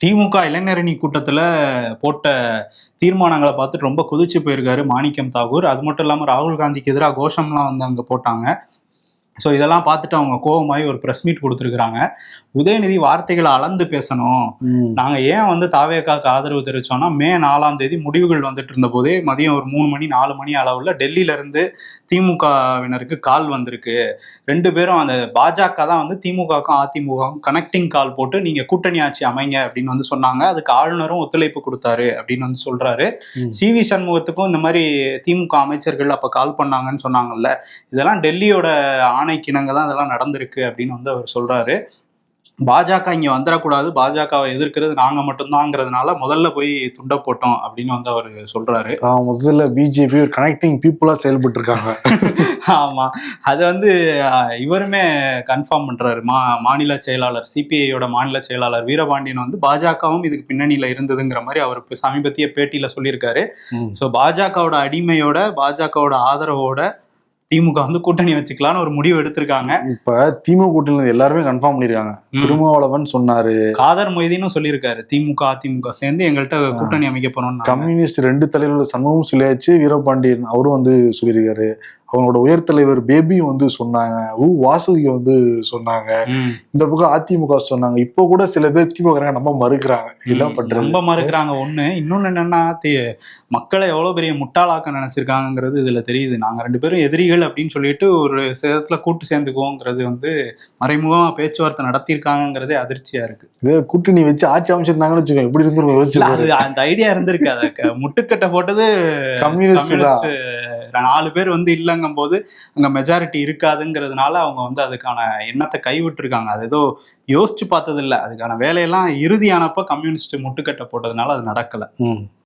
திமுக இளைஞரணி கூட்டத்துல போட்ட தீர்மானங்களை பார்த்துட்டு ரொம்ப கொதிச்சு போயிருக்காரு மாணிக்கம் தாகூர். அது மட்டும் இல்லாம ராகுல் காந்திக்கு எதிராக கோஷம்லாம் வந்து அங்க போட்டாங்க. ஸோ இதெல்லாம் பார்த்துட்டு அவங்க கோவமாயி ஒரு ப்ரெஸ் மீட் கொடுத்துருக்குறாங்க. உதயநிதி வார்த்தைகளை அளந்து பேசணும். நாங்கள் ஏன் வந்து தாவேக்காக்கு ஆதரவு தெரிவித்தோம்னா, மே 4 முடிவுகள் வந்துட்டு இருந்த போதே மதியம் ஒரு 3 மணி 4 மணி அளவில் டெல்லியிலேருந்து திமுகவினருக்கு கால் வந்திருக்கு. 2 பேரும் அந்த பாஜக தான் வந்து திமுகவுக்கும் அதிமுகவுக்கும் கனெக்டிங் கால் போட்டு நீங்கள் கூட்டணி ஆட்சி அமைங்க அப்படின்னு வந்து சொன்னாங்க. அதுக்கு ஆளுநரும் ஒத்துழைப்பு கொடுத்தாரு அப்படின்னு வந்து சொல்றாரு. CV சண்முகத்துக்கும் இந்த மாதிரி திமுக அமைச்சர்கள் அப்போ கால் பண்ணாங்கன்னு சொன்னாங்கல்ல, இதெல்லாம் டெல்லியோட ஆணைக்கிணங்க தான் இதெல்லாம் நடந்திருக்கு அப்படின்னு வந்து அவர் சொல்றாரு. பாஜக இங்க வந்துடக்கூடாது, பாஜகவை எதிர்க்கிறது நாங்க மட்டும்தாங்கிறதுனால முதல்ல போய் துண்ட போட்டோம் அப்படின்னு வந்து அவர் சொல்றாரு. முதல்ல பிஜேபி ஒரு கனெக்டிங் பீப்புளா செயல்பட்டு இருக்காங்க. ஆமா, அது வந்து இவருமே கன்ஃபார்ம் பண்றாரு. மாநில செயலாளர் சிபிஐயோட மாநில செயலாளர் வீரபாண்டியன் வந்து பாஜகவும் இதுக்கு பின்னணியில இருந்ததுங்கிற மாதிரி அவர் சமீபத்திய பேட்டியில சொல்லியிருக்காரு. ஸோ பாஜகவோட அடிமையோட பாஜகவோட ஆதரவோட திமுக வந்து கூட்டணி வச்சுக்கலான்னு ஒரு முடிவு எடுத்திருக்காங்க. இப்ப திமுக கூட்டணி எல்லாருமே கன்ஃபார்ம் பண்ணிருக்காங்க. திருமாவளவன் சொன்னாரு, காதர் மொய்தீனும் சொல்லியிருக்காரு, திமுக அதிமுக சேர்ந்து எங்கள்கிட்ட கூட்டணி அமைக்க போறோம். கம்யூனிஸ்ட் 2 தலைவர்கள் சண்முகம் சொல்லியாச்சு, வீரபாண்டியன் அவரும் வந்து சொல்லியிருக்காரு. அவங்களோட உயர் தலைவர் பேபியும் வந்து சொன்னாங்க, வாசுகி வந்து சொன்னாங்க, இந்த பக்கம் அதிமுக சொன்னாங்க. இப்போ கூட சில பேர் திமுக நம்ம மறுக்கிறாங்க. எல்லாம் பண்றது ரொம்ப மறுக்கிறாங்க. இன்னொன்னு என்னன்னா, மக்களை எவ்வளவு பெரிய முட்டாளாக்க நினைச்சிருக்காங்கிறது இதுல தெரியுது. நாங்க 2 பேரும் எதிரிகள் அப்படின்னு சொல்லிட்டு ஒரு சேதத்துல கூட்டு சேர்ந்துக்குவோங்கிறது வந்து மறைமுகமா பேச்சுவார்த்தை நடத்திருக்காங்கிறதே அதிர்ச்சியா இருக்கு. இதே கூட்டணி வச்சு ஆட்சி அமைச்சிருந்தாங்கன்னு வச்சுக்கோங்க, எப்படி இருந்து அந்த ஐடியா இருந்திருக்கு. அதை முட்டுக்கட்டை போட்டது கம்யூனிஸ்ட். 4 பேர் வந்து இல்லங்கும் போது அங்க மெஜாரிட்டி இருக்காதுங்கிறதுனால அவங்க வந்து அதுக்கான எண்ணத்தை கைவிட்டுருக்காங்க. அது ஏதோ யோசிச்சு பார்த்தது இல்லை. அதுக்கான வேலையெல்லாம் இறுதியானப்ப கம்யூனிஸ்ட் முட்டுக்கட்டை போட்டதுனால அது நடக்கல.